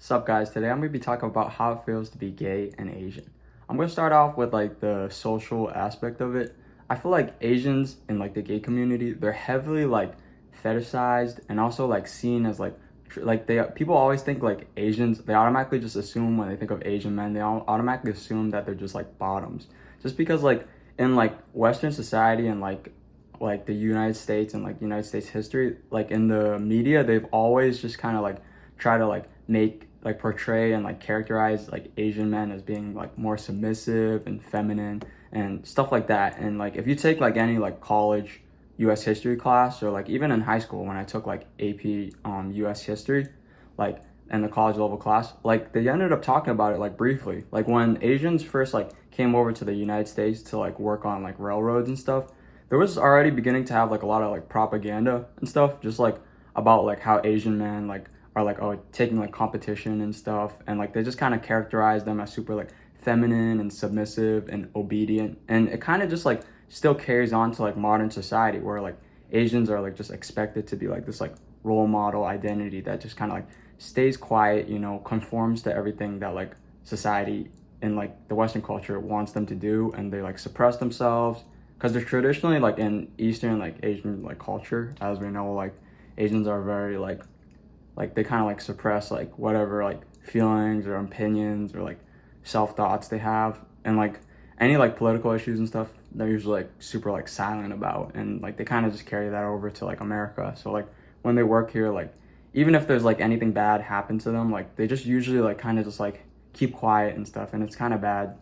Sup guys, today I'm going to be talking about how it feels to be gay and Asian. I'm going to start off with like the social aspect of it. I feel like Asians in like the gay community, they're heavily like fetishized and also like seen as like they people always think like Asians, they automatically just assume when they think of Asian men, they all automatically assume that they're just like bottoms. Just because like in like Western society and like the United States and like United States history, like in the media, they've always just kind of like try to like make like portray and like characterize like Asian men as being like more submissive and feminine and stuff like that. And like if you take like any like college US history class or like even in high school when I took like AP US history, like in the college level class, like they ended up talking about it like briefly. Like when Asians first like came over to the United States to like work on like railroads and stuff, there was already beginning to have like a lot of like propaganda and stuff just like about like how Asian men like are like taking like competition and stuff, and like they just kind of characterize them as super like feminine and submissive and obedient, and it kind of just like still carries on to like modern society where like Asians are like just expected to be like this like role model identity that just kind of like stays quiet, you know, conforms to everything that like society in like the Western culture wants them to do, and they like suppress themselves because they're traditionally like in Eastern like Asian like culture, as we know, like Asians are very like they kind of like suppress like whatever like feelings or opinions or like self thoughts they have, and like any like political issues and stuff they're usually like super like silent about, and like they kind of just carry that over to like America. So like when they work here, like even if there's like anything bad happen to them, like they just usually like kind of just like keep quiet and stuff, and it's kind of bad.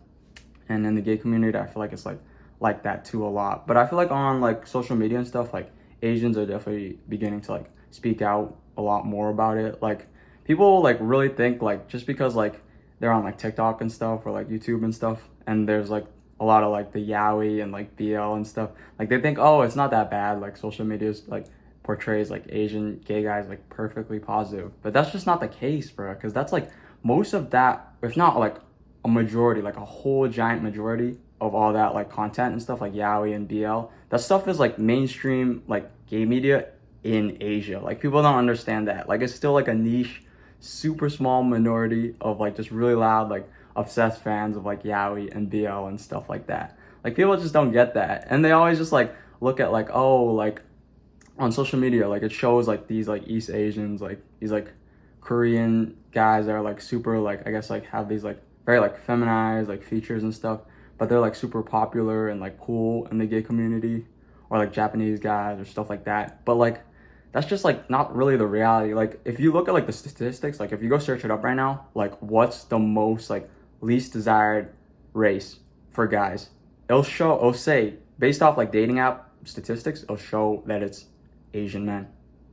And in the gay community, I feel like it's like that too a lot. But I feel like on like social media and stuff, like Asians are definitely beginning to like speak out a lot more about it. Like people like really think like just because like they're on like TikTok and stuff or like YouTube and stuff, and there's like a lot of like the yaoi and like BL and stuff, like they think, oh, it's not that bad, like social media is like portrays like Asian gay guys like perfectly positive. But that's just not the case, bro, because that's like most of that, if not like a majority, like a whole giant majority of all that like content and stuff like yaoi and BL, that stuff is like mainstream like gay media in Asia. Like people don't understand that. Like it's still like a niche, super small minority of like just really loud, like obsessed fans of like yaoi and BL and stuff like that. Like people just don't get that. And they always just like look at like, oh, like on social media, like it shows like these like East Asians, like these like Korean guys that are like super like I guess like have these like very like feminized like features and stuff, but they're like super popular and like cool in the gay community, or like Japanese guys or stuff like that. But like that's just like not really the reality. Like if you look at like the statistics, like if you go search it up right now, like what's the most like least desired race for guys, it'll say based off like dating app statistics, it'll show that it's Asian men.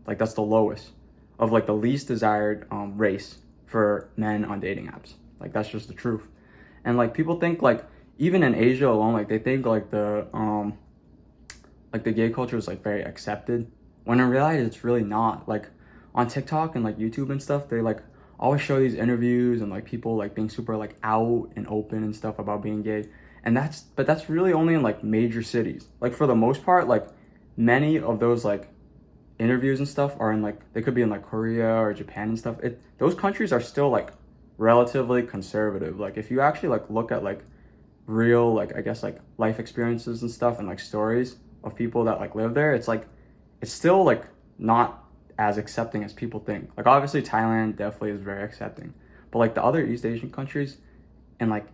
Like that's the lowest of like the least desired race for men on dating apps. Like that's just the truth. And like people think like even in Asia alone, like they think like the gay culture is like very accepted, when in reality it's really not. Like on TikTok and like YouTube and stuff, they like always show these interviews and like people like being super like out and open and stuff about being gay, and that's really only in like major cities. Like for the most part, like many of those like interviews and stuff are in like, they could be in like Korea or Japan and stuff. Those countries are still like relatively conservative. Like if you actually like look at like real like I guess like life experiences and stuff and like stories of people that like live there, it's like it's still like not as accepting as people think. Like obviously Thailand definitely is very accepting, but like the other East Asian countries and like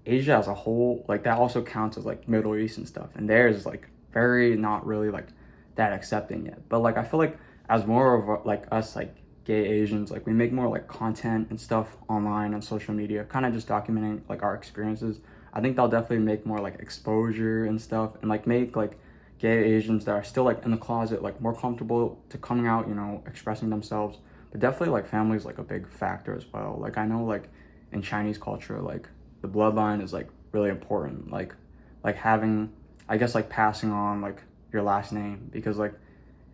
Asia as a whole, like that also counts as like Middle East and stuff, and theirs is like very not really like that accepting yet. But like I feel like as more of like us like gay Asians, like we make more like content and stuff online on social media, kind of just documenting like our experiences, I think that'll definitely make more like exposure and stuff, and like make like gay Asians that are still like in the closet like more comfortable to coming out, you know, expressing themselves. But definitely like family is like a big factor as well. Like I know like in Chinese culture, like the bloodline is like really important. Like having, I guess like passing on like your last name, because like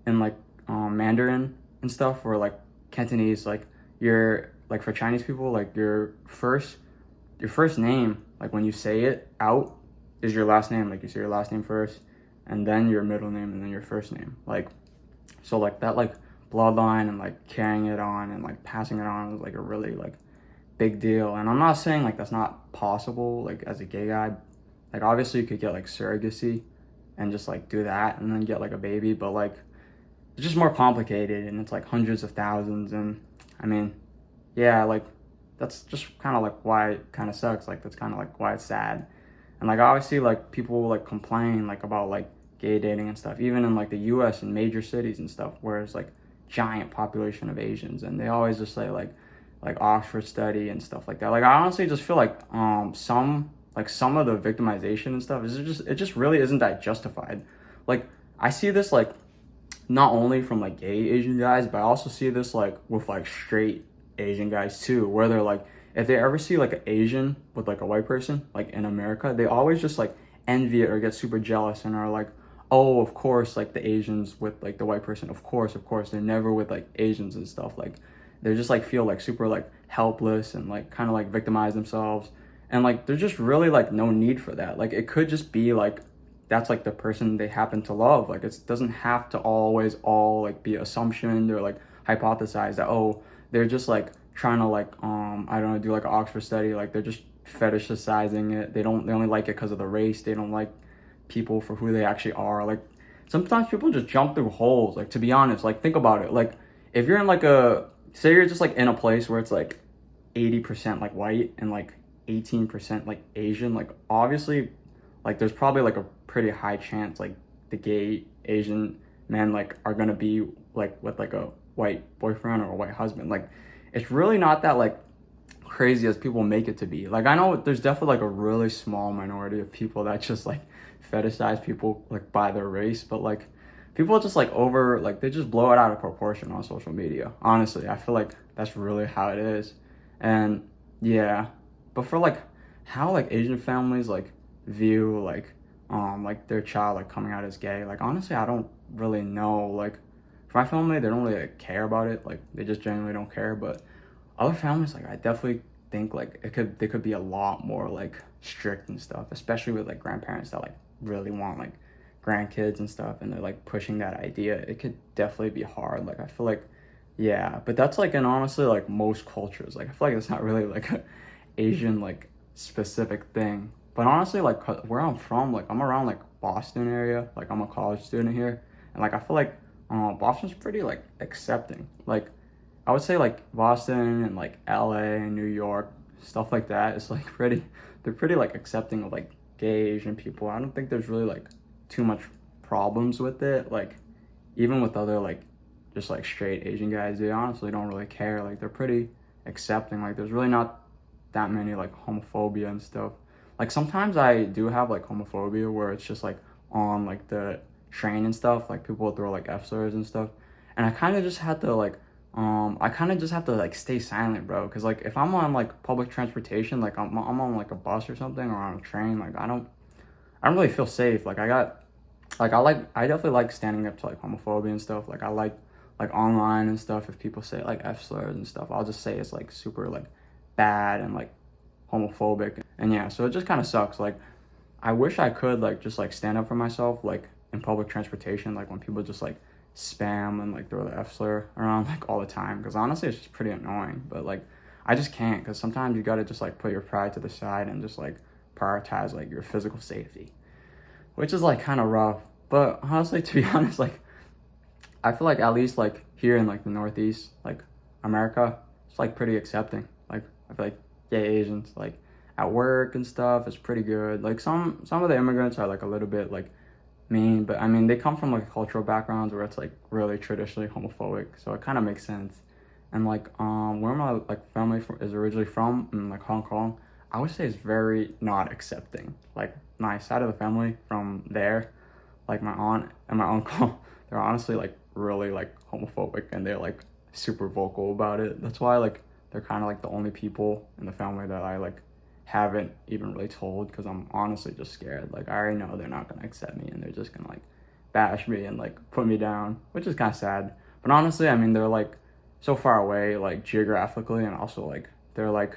in like Mandarin and stuff, or like Cantonese, like you're like for Chinese people, like your first name, like when you say it out, is your last name. Like you say your last name first, and then your middle name, and then your first name. Like so like that like bloodline and like carrying it on and like passing it on is like a really like big deal. And I'm not saying like that's not possible like as a gay guy. Like obviously you could get like surrogacy and just like do that and then get like a baby, but like it's just more complicated and it's like hundreds of thousands. And I mean, yeah, like that's just kind of like why it kind of sucks. Like that's kind of like why it's sad. And like obviously like people like complain like about like gay dating and stuff, even in like the US and major cities and stuff where it's like giant population of Asians, and they always just say like Oxford study and stuff like that. Like I honestly just feel like some of the victimization and stuff is just, it just really isn't that justified. Like I see this like not only from like gay Asian guys, but I also see this like with like straight Asian guys too, where they're like, if they ever see like an Asian with like a white person like in America, they always just like envy it or get super jealous and are like, oh, of course, like the Asians with like the white person, of course, they're never with like Asians and stuff. Like they just like feel like super like helpless and like kind of like victimize themselves. And like there's just really like no need for that. Like it could just be like that's like the person they happen to love. Like it doesn't have to always all like be assumption or like hypothesize that, oh, they're just like trying to like I don't know, do like an Oxford study, like they're just fetishizing it. They only like it because of the race. They don't like people for who they actually are. Like sometimes people just jump through holes. Like to be honest, like think about it. Like if you're in like say you're just like in a place where it's like 80% like white and like 18% like Asian, like obviously like there's probably like a pretty high chance like the gay Asian men like are gonna be like with like a white boyfriend or a white husband. Like it's really not that like crazy as people make it to be. Like I know there's definitely like a really small minority of people that just like fetishize people like by their race, but like people just like they just blow it out of proportion on social media. Honestly, I feel like that's really how it is. And yeah, but for like how like Asian families like view like their child like coming out as gay, like honestly I don't really know. Like for my family, they don't really like, care about it. Like they just genuinely don't care. But other families, like I definitely think like they could be a lot more like strict and stuff, especially with like grandparents that like really want like grandkids and stuff, and they're like pushing that idea. It could definitely be hard. Like I feel like, yeah, but that's like in honestly like most cultures. Like I feel like it's not really like a Asian like specific thing. But honestly, like where I'm from, like I'm around like Boston area. Like I'm a college student here, and like I feel like Boston's pretty like accepting. Like I would say like Boston and like LA and New York, stuff like that is like they're pretty like accepting of like gay Asian people. I don't think there's really like too much problems with it. Like even with other like just like straight Asian guys, they honestly don't really care. Like they're pretty accepting. Like there's really not that many like homophobia and stuff. Like sometimes I do have like homophobia where it's just like on like the train and stuff, like people throw like F slurs and stuff, and I kind of just had to like I kind of just have to like stay silent, bro, because like if I'm on like public transportation, like I'm on like a bus or something or on a train, like I don't really feel safe. Like I definitely like standing up to like homophobia and stuff. Like I like online and stuff, if people say like F slurs and stuff, I'll just say it's like super like bad and like homophobic. And yeah, so it just kind of sucks. Like I wish I could like just like stand up for myself like in public transportation, like when people just like spam and like throw the F slur around like all the time, because honestly it's just pretty annoying. But like I just can't, because sometimes you gotta just like put your pride to the side and just like prioritize like your physical safety, which is like kind of rough. But honestly, to be honest, like I feel like at least like here in like the Northeast, like America, it's like pretty accepting. Like I feel like gay Asians like at work and stuff is pretty good. Like some of the immigrants are like a little bit like mean, but I mean they come from like cultural backgrounds where it's like really traditionally homophobic, so it kind of makes sense. And like where my like family is originally from, in like Hong Kong, I would say it's very not accepting. Like my side of the family from there, like my aunt and my uncle, they're honestly like really like homophobic, and they're like super vocal about it. That's why like they're kind of like the only people in the family that I like haven't even really told, because I'm honestly just scared. Like I already know they're not gonna accept me, and they're just gonna like bash me and like put me down, which is kind of sad. But honestly, I mean, they're like so far away like geographically, and also like they're like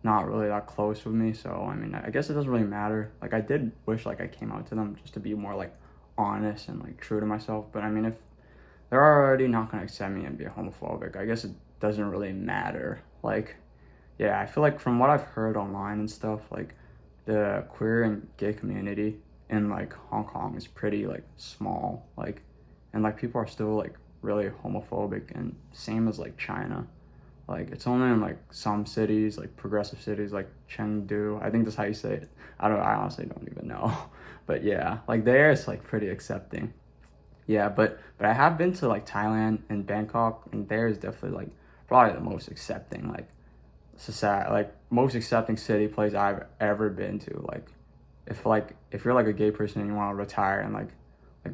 not really that close with me, so I mean I guess it doesn't really matter. Like I did wish like I came out to them just to be more like honest and like true to myself, but I mean if they're already not gonna accept me and be homophobic. I guess it doesn't really matter. Like, yeah, I feel like from what I've heard online and stuff, like the queer and gay community in like Hong Kong is pretty like small, like, and like people are still like really homophobic, and same as like China. Like it's only in like some cities, like progressive cities like Chengdu. I think that's how you say it. I honestly don't even know. But yeah, like there it's like pretty accepting. Yeah, but I have been to like Thailand and Bangkok, and there is definitely like probably the most accepting like society, like most accepting city place I've ever been to. Like if you're like a gay person and you want to retire, and like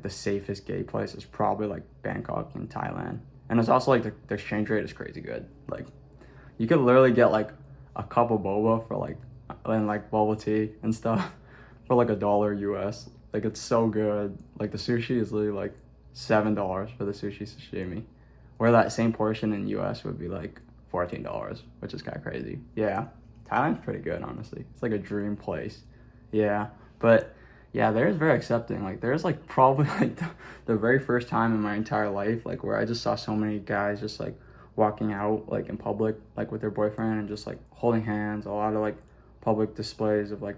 the safest gay place is probably like Bangkok in Thailand. And it's also like the exchange rate is crazy good. Like you could literally get like a cup of boba for like and like bubble tea and stuff for like $1 US. Like it's so good. Like the sushi is literally like $7 for the sushi sashimi, where that same portion in US would be like $14, which is kind of crazy. Yeah, Thailand's pretty good, honestly. It's like a dream place. Yeah, but yeah, there's very accepting. Like there's like probably like the very first time in my entire life, like where I just saw so many guys just like walking out like in public, like with their boyfriend and just like holding hands. A lot of like public displays of like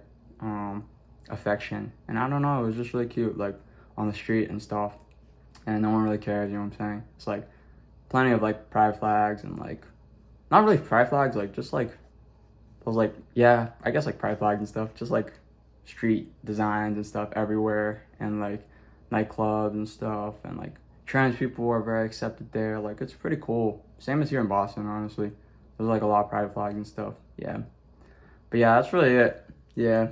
affection, and I don't know, it was just really cute, like on the street and stuff, and no one really cares. You know what I'm saying? It's like plenty of like pride flags and like not really pride flags, like just like those like yeah, I guess like pride flags and stuff, just like street designs and stuff everywhere, and like nightclubs and stuff, and like trans people are very accepted there. Like it's pretty cool. Same as here in Boston, honestly. There's like a lot of pride flags and stuff. Yeah. But yeah, that's really it. Yeah.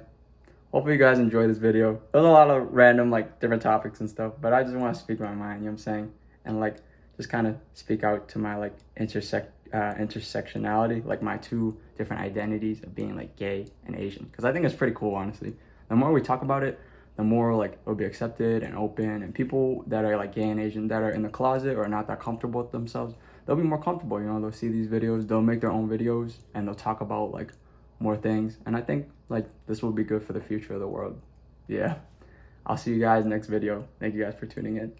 Hopefully you guys enjoyed this video. There's a lot of random like different topics and stuff, but I just want to speak my mind, you know what I'm saying? And like just kind of speak out to my like intersectionality, like my two different identities of being like gay and Asian, because I think it's pretty cool, honestly. The more we talk about it, the more like it'll be accepted and open, and people that are like gay and Asian that are in the closet or not that comfortable with themselves, they'll be more comfortable. You know, they'll see these videos, they'll make their own videos, and they'll talk about like more things. And I think like this will be good for the future of the world. Yeah, I'll see you guys next video. Thank you guys for tuning in.